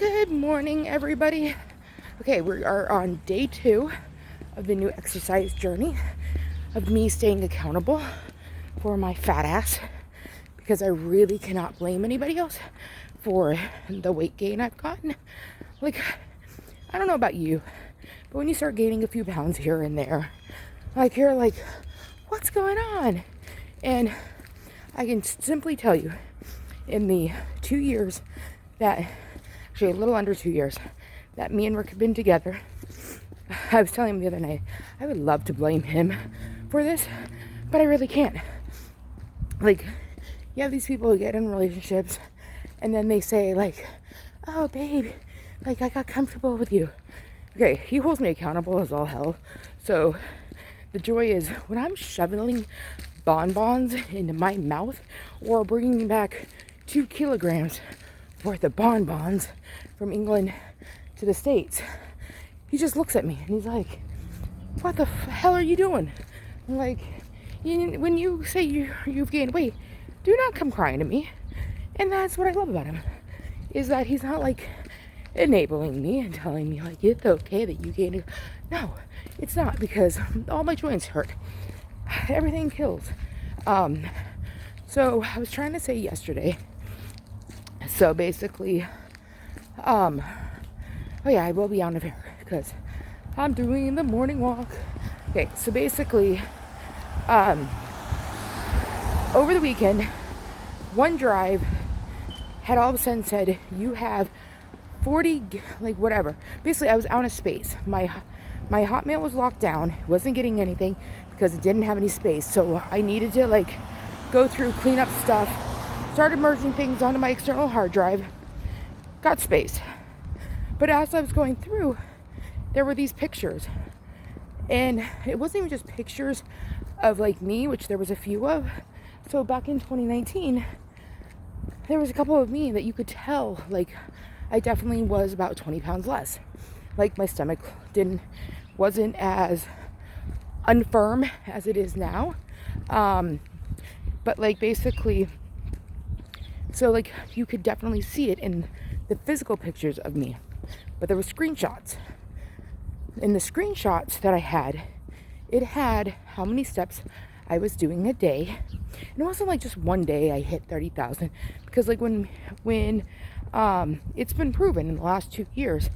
Good morning, everybody. Okay, we are on day 2 of the new exercise journey of me staying accountable for my fat ass because I really cannot blame anybody else for the weight gain I've gotten. Like, I don't know about you, but when you start gaining a few pounds here and there, like, you're like, what's going on? And I can simply tell you, in the 2 years that, actually a little under 2 years, that me and Rick have been together, I was telling him the other night, I would love to blame him for this, but I really can't. Like, you have these people who get in relationships, and then they say, like, oh, babe, like, I got comfortable with you. Okay, he holds me accountable as all hell, so the joy is when I'm shoveling bonbons into my mouth or bringing back 2 kilograms worth of bonbons from England to the States, he just looks at me and he's like, what the hell are you doing? I'm like, when you say you've gained weight, do not come crying to me. And that's what I love about him, is that he's not like enabling me and telling me like it's okay that you gained it. No, it's not, because all my joints hurt. Everything kills. So I was trying to say yesterday, so basically, oh yeah, I will be out of here because I'm doing the morning walk. Okay, so basically, over the weekend, one drive had all of a sudden said, you have 40, like whatever. Basically, I was out of space. My Hotmail was locked down. Wasn't getting anything because it didn't have any space. So I needed to like go through, clean up stuff, started merging things onto my external hard drive, got space. But as I was going through, there were these pictures. And it wasn't even just pictures of like me, which there was a few of. So back in 2019, there was a couple of me that you could tell, like, I definitely was about 20 pounds less. Like, my stomach wasn't as unfirm as it is now. But like, basically, so like, you could definitely see it in the physical pictures of me. But there were screenshots. In the screenshots that I had, it had how many steps I was doing a day. And it wasn't like just one day I hit 30,000, because like when it's been proven in the last 2 years,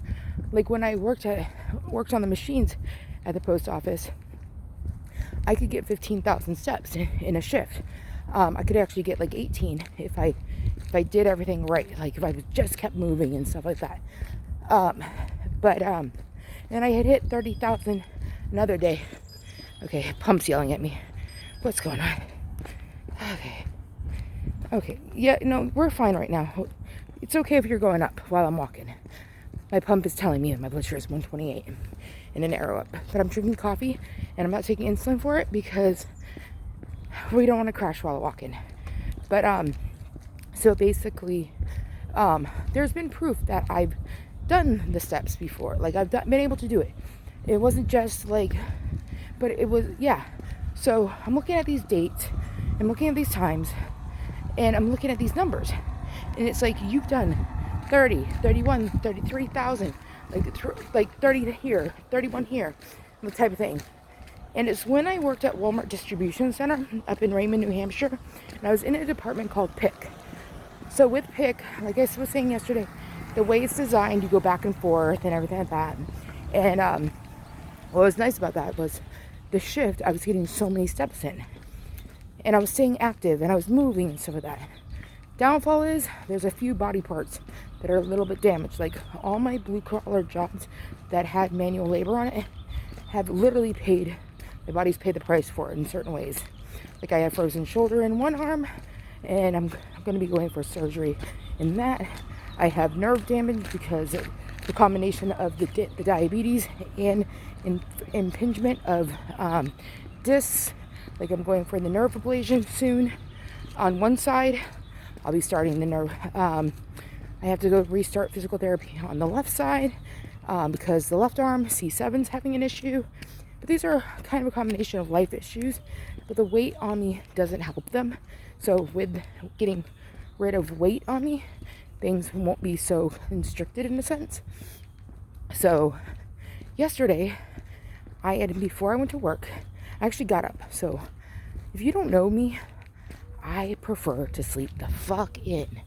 like when I worked on the machines at the post office, I could get 15,000 steps in a shift. I could actually get like 18 if I did everything right, like if I just kept moving and stuff like that. And I had hit 30,000 another day. Okay, Pump's yelling at me. What's going on? Okay, yeah, no, we're fine right now. It's okay if you're going up while I'm walking. My pump is telling me that my blood sugar is 128 and an arrow up. But I'm drinking coffee and I'm not taking insulin for it because we don't want to crash while walking. But so basically, there's been proof that I've done the steps before. Like, I've been able to do it. It wasn't just like, but it was, yeah. So I'm looking at these dates, I'm looking at these times, and I'm looking at these numbers. And it's like, you've done 30, 31, 33,000, like 30 here, 31 here, the type of thing. And it's when I worked at Walmart Distribution Center up in Raymond, New Hampshire, and I was in a department called PIC. So with PIC, like I was saying yesterday, the way it's designed, you go back and forth and everything like that. And what was nice about that was the shift, I was getting so many steps in. And I was staying active and I was moving and stuff like that. Downfall is there's a few body parts that are a little bit damaged. Like, all my blue collar jobs that had manual labor on it have literally my body's paid the price for it in certain ways. Like, I have frozen shoulder in one arm, and I'm going to be going for surgery in that. I have nerve damage because of the combination of the diabetes and impingement of discs. Like, I'm going for the nerve ablation soon on one side. I'll be starting the nerve. I have to go restart physical therapy on the left side because the left arm, C7's having an issue. But these are kind of a combination of life issues, but the weight on me doesn't help them. So with getting rid of weight on me, things won't be so constricted in a sense. So yesterday, before I went to work, I actually got up. So if you don't know me, I prefer to sleep the fuck in.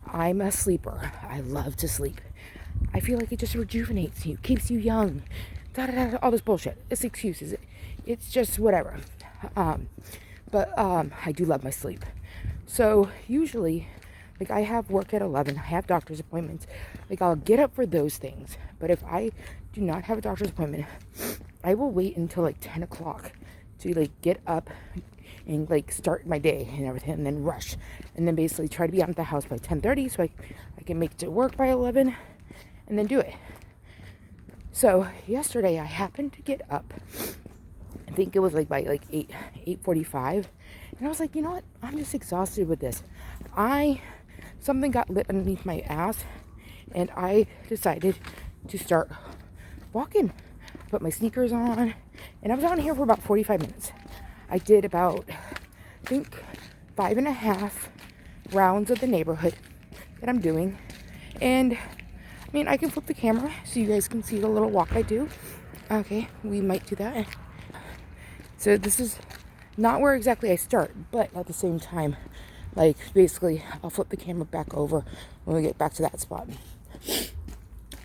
I'm a sleeper. I love to sleep. I feel like it just rejuvenates you, keeps you young, all this bullshit. It's excuses. It's just whatever. But I do love my sleep. So usually, like, I have work at 11. I have doctor's appointments. Like, I'll get up for those things. But if I do not have a doctor's appointment, I will wait until like 10 o'clock to like get up and like start my day and everything, and then rush, and then basically try to be out of the house by 10:30 so I can make it to work by 11 and then do it. So yesterday I happened to get up, I think it was like by like 8:45, and I was like, you know what, I'm just exhausted with this. Something got lit underneath my ass, and I decided to start walking. Put my sneakers on, and I was out here for about 45 minutes. I did about, I think, 5.5 rounds of the neighborhood that I'm doing. And, I mean, I can flip the camera so you guys can see the little walk I do. Okay, we might do that. So this is not where exactly I start, but at the same time, like, basically, I'll flip the camera back over when we get back to that spot.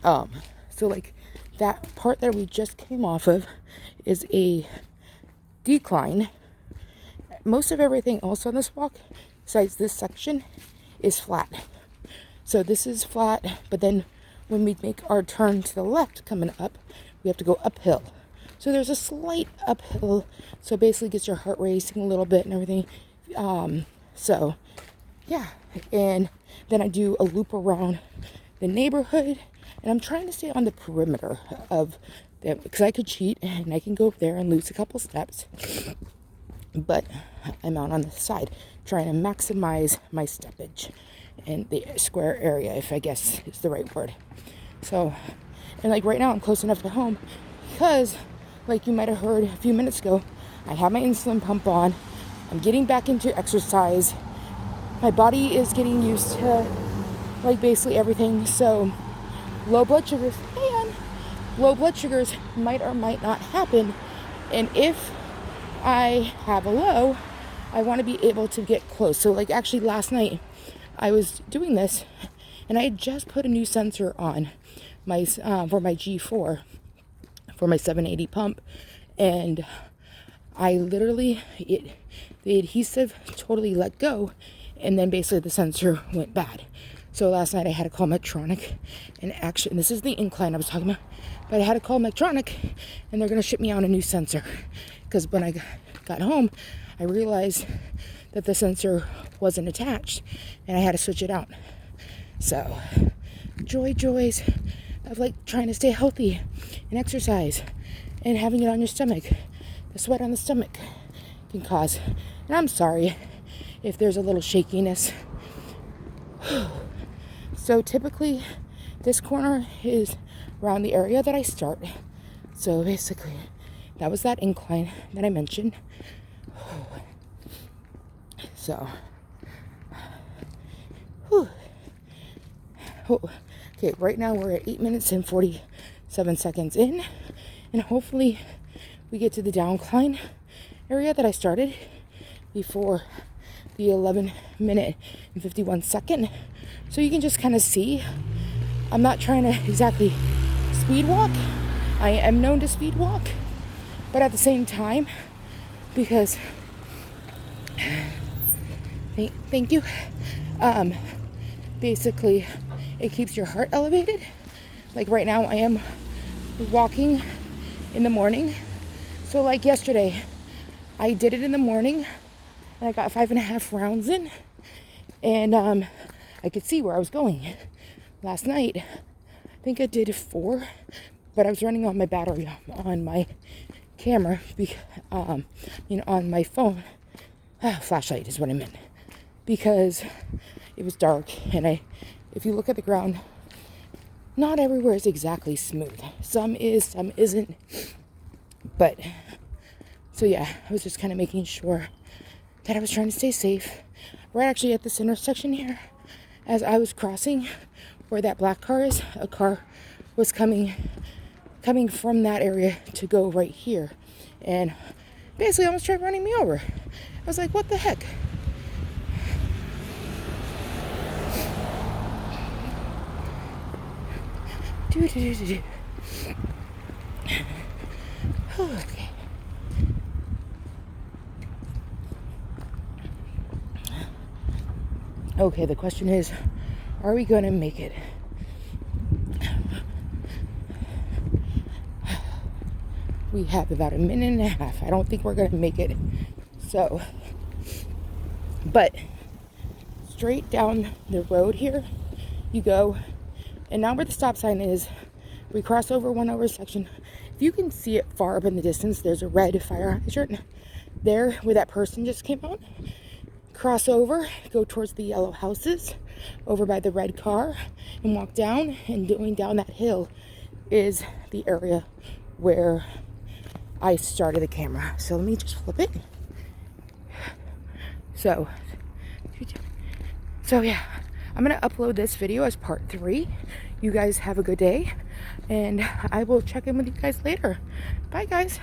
So, like, that part that we just came off of is a decline. Most of everything else on this walk, besides this section, is flat. So this is flat, but then when we make our turn to the left coming up, we have to go uphill. So there's a slight uphill, so basically gets your heart racing a little bit and everything. So yeah, and then I do a loop around the neighborhood, and I'm trying to stay on the perimeter of them because I could cheat and I can go up there and lose a couple steps, but I'm out on the side trying to maximize my steppage and the square area, if I guess is the right word. So, and like right now I'm close enough to home because, like you might have heard a few minutes ago, I have my insulin pump on. I'm getting back into exercise. My body is getting used to like basically everything. So low blood sugars might or might not happen. And if I have a low, I want to be able to get close. So like actually last night I was doing this, and I had just put a new sensor on my for my G4 for my 780 pump, and I literally the adhesive totally let go, and then basically the sensor went bad. So last night I had to call Medtronic, and actually, this is the incline I was talking about, but I had to call Medtronic, and they're going to ship me out a new sensor, because when I got home, I realized that the sensor wasn't attached, and I had to switch it out. So, joys of like trying to stay healthy and exercise, and having it on your stomach. The sweat on the stomach can cause, and I'm sorry if there's a little shakiness. So typically, this corner is around the area that I start. So basically, that was that incline that I mentioned. So, okay, right now we're at 8 minutes and 47 seconds in, and hopefully we get to the downcline area that I started before the 11 minute and 51 second. So you can just kind of see, I'm not trying to exactly speed walk. I am known to speed walk, but at the same time, because thank you, basically it keeps your heart elevated. Like right now I am walking in the morning. So like yesterday, I did it in the morning, and I got 5.5 rounds in, and I could see where I was going. Last night, I think I did 4, but I was running on my battery on my camera, on my phone. Flashlight is what I meant, because it was dark, and if you look at the ground, not everywhere is exactly smooth. Some is, some isn't. But, so yeah, I was just kind of making sure that I was trying to stay safe. We're actually at this intersection here, as I was crossing where that black car is, a car was coming from that area to go right here, and basically almost tried running me over. I was like, what the heck? Okay. Okay, the question is, are we gonna make it? We have about a minute and a half. I don't think we're gonna make it. So, but straight down the road here, you go, and now where the stop sign is, we cross over one intersection. If you can see it far up in the distance, there's a red fire hydrant there where that person just came out. Cross over, go towards the yellow houses over by the red car, and walk down, and going down that hill is the area where I started the camera. So let me just flip it. So yeah, I'm gonna upload this video as part 3. You guys have a good day, and I will check in with you guys later. Bye, guys.